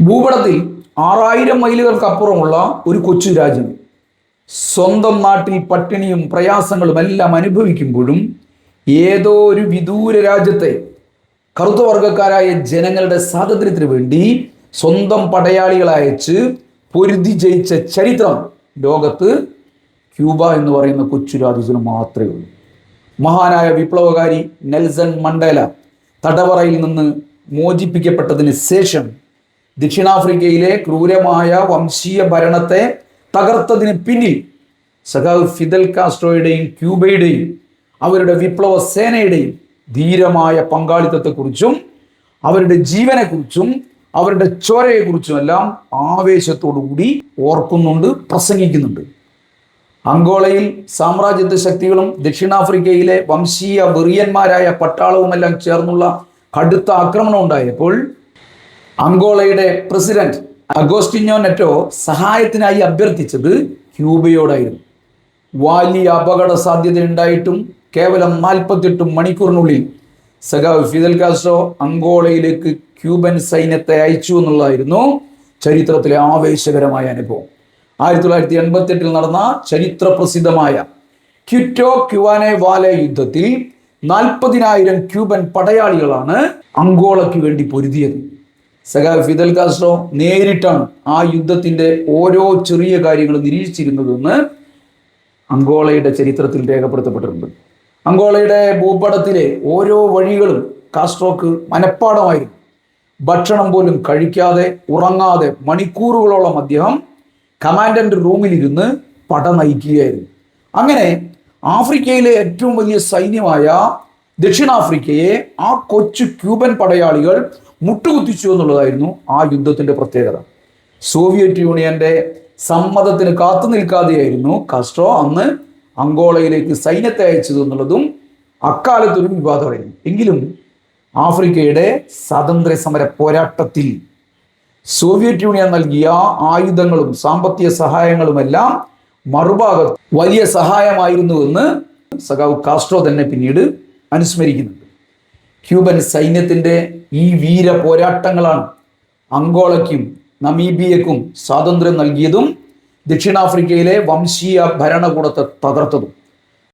ഭൂപടത്തിൽ 6000 മൈലുകൾക്കപ്പുറമുള്ള ഒരു കൊച്ചു രാജ്യം സ്വന്തം നാട്ടിൽ പട്ടിണിയും പ്രയാസങ്ങളും എല്ലാം അനുഭവിക്കുമ്പോഴും ഏതോ ഒരു വിദൂര രാജ്യത്തെ കറുത്ത വർഗക്കാരായ ജനങ്ങളുടെ സ്വാതന്ത്ര്യത്തിന് വേണ്ടി സ്വന്തം പടയാളികളെ അയച്ച് പൊരുതി ജയിച്ച ചരിത്രം ലോകത്ത് ക്യൂബ എന്ന് പറയുന്ന കൊച്ചു രാജ്യത്തിന് മാത്രമേ ഉള്ളൂ. മഹാനായ വിപ്ലവകാരി നെൽസൺ മണ്ടേല തടവറയിൽ നിന്ന് മോചിപ്പിക്കപ്പെട്ടതിന് ശേഷം ദക്ഷിണാഫ്രിക്കയിലെ ക്രൂരമായ വംശീയ ഭരണത്തെ തകർത്തതിന് പിന്നിൽ സഖാവ് ഫിദൽ കാസ്ട്രോയുടെയും ക്യൂബയുടെയും അവരുടെ വിപ്ലവ സേനയുടെയും ധീരമായ പങ്കാളിത്തത്തെക്കുറിച്ചും അവരുടെ ജീവനെക്കുറിച്ചും അവരുടെ ചോരയെക്കുറിച്ചുമെല്ലാം ആവേശത്തോടുകൂടി ഓർക്കുന്നുണ്ട്, പ്രസംഗിക്കുന്നുണ്ട്. അങ്കോളയിൽ സാമ്രാജ്യത്വ ശക്തികളും ദക്ഷിണാഫ്രിക്കയിലെ വംശീയ വെറിയന്മാരായ പട്ടാളവുമെല്ലാം ചേർന്നുള്ള കടുത്ത ആക്രമണം ഉണ്ടായപ്പോൾ അങ്കോളയുടെ പ്രസിഡന്റ് അഗോസ്റ്റിനോ നെറ്റോ സഹായത്തിനായി അഭ്യർത്ഥിച്ചത് ക്യൂബയോടായിരുന്നു. വലിയ അപകട സാധ്യത ഉണ്ടായിട്ടും കേവലം 48 മണിക്കൂറിനുള്ളിൽ സഖാവ് ഫിദൽ കാസ്ട്രോ അങ്കോളയിലേക്ക് ക്യൂബൻ സൈന്യത്തെ അയച്ചു എന്നുള്ളതായിരുന്നു ചരിത്രത്തിലെ ആവേശകരമായ അനുഭവം. 1988 നടന്ന ചരിത്ര പ്രസിദ്ധമായ ക്വിറ്റോ ക്യുവാനെ വാലെ യുദ്ധത്തിൽ 40,000 ക്യൂബൻ പടയാളികളാണ് അങ്കോളയ്ക്ക് വേണ്ടി പൊരുതിയത്. സഖാവ് ഫിദൽ കാസ്ട്രോ നേരിട്ടാണ് ആ യുദ്ധത്തിന്റെ ഓരോ ചെറിയ കാര്യങ്ങളും നിരീക്ഷിച്ചിരുന്നതെന്ന് അങ്കോളയുടെ ചരിത്രത്തിൽ രേഖപ്പെടുത്തപ്പെട്ടിട്ടുണ്ട്. അങ്കോളയുടെ ഭൂപടത്തിലെ ഓരോ വഴികളും കാസ്ട്രോക്ക് മനഃപ്പാടമായിരുന്നു. ഭക്ഷണം പോലും കഴിക്കാതെ ഉറങ്ങാതെ മണിക്കൂറുകളോളം അദ്ദേഹം കമാൻഡന്റ് റൂമിലിരുന്ന് പട നയിക്കുകയായിരുന്നു. അങ്ങനെ ആഫ്രിക്കയിലെ ഏറ്റവും വലിയ സൈന്യമായ ദക്ഷിണാഫ്രിക്കയെ ആ കൊച്ചു ക്യൂബൻ പടയാളികൾ മുട്ടുകുത്തിച്ചു എന്നുള്ളതായിരുന്നു ആ യുദ്ധത്തിന്റെ പ്രത്യേകത. സോവിയറ്റ് യൂണിയന്റെ സമ്മതത്തിന് കാത്തു നിൽക്കാതെയായിരുന്നു കാസ്ട്രോ അന്ന് അങ്കോളയിലേക്ക് സൈന്യത്തെ അയച്ചത് എന്നുള്ളതും അക്കാലത്തൊരു വിവാദമായിരുന്നു. എങ്കിലും ആഫ്രിക്കയുടെ സ്വാതന്ത്ര്യ സമര പോരാട്ടത്തിൽ സോവിയറ്റ് യൂണിയൻ നൽകിയ ആയുധങ്ങളും സാമ്പത്തിക സഹായങ്ങളുമെല്ലാം മറുഭാഗത്ത് വലിയ സഹായമായിരുന്നുവെന്ന് സഖാവ് കാസ്ട്രോ തന്നെ പിന്നീട് അനുസ്മരിക്കുന്നുണ്ട്. ക്യൂബൻ സൈന്യത്തിൻ്റെ ഈ വീര പോരാട്ടങ്ങളാണ് അങ്കോളയ്ക്കും നമീബിയക്കും സ്വാതന്ത്ര്യം നൽകിയതും ദക്ഷിണാഫ്രിക്കയിലെ വംശീയ ഭരണകൂടത്തെ തകർത്തതും.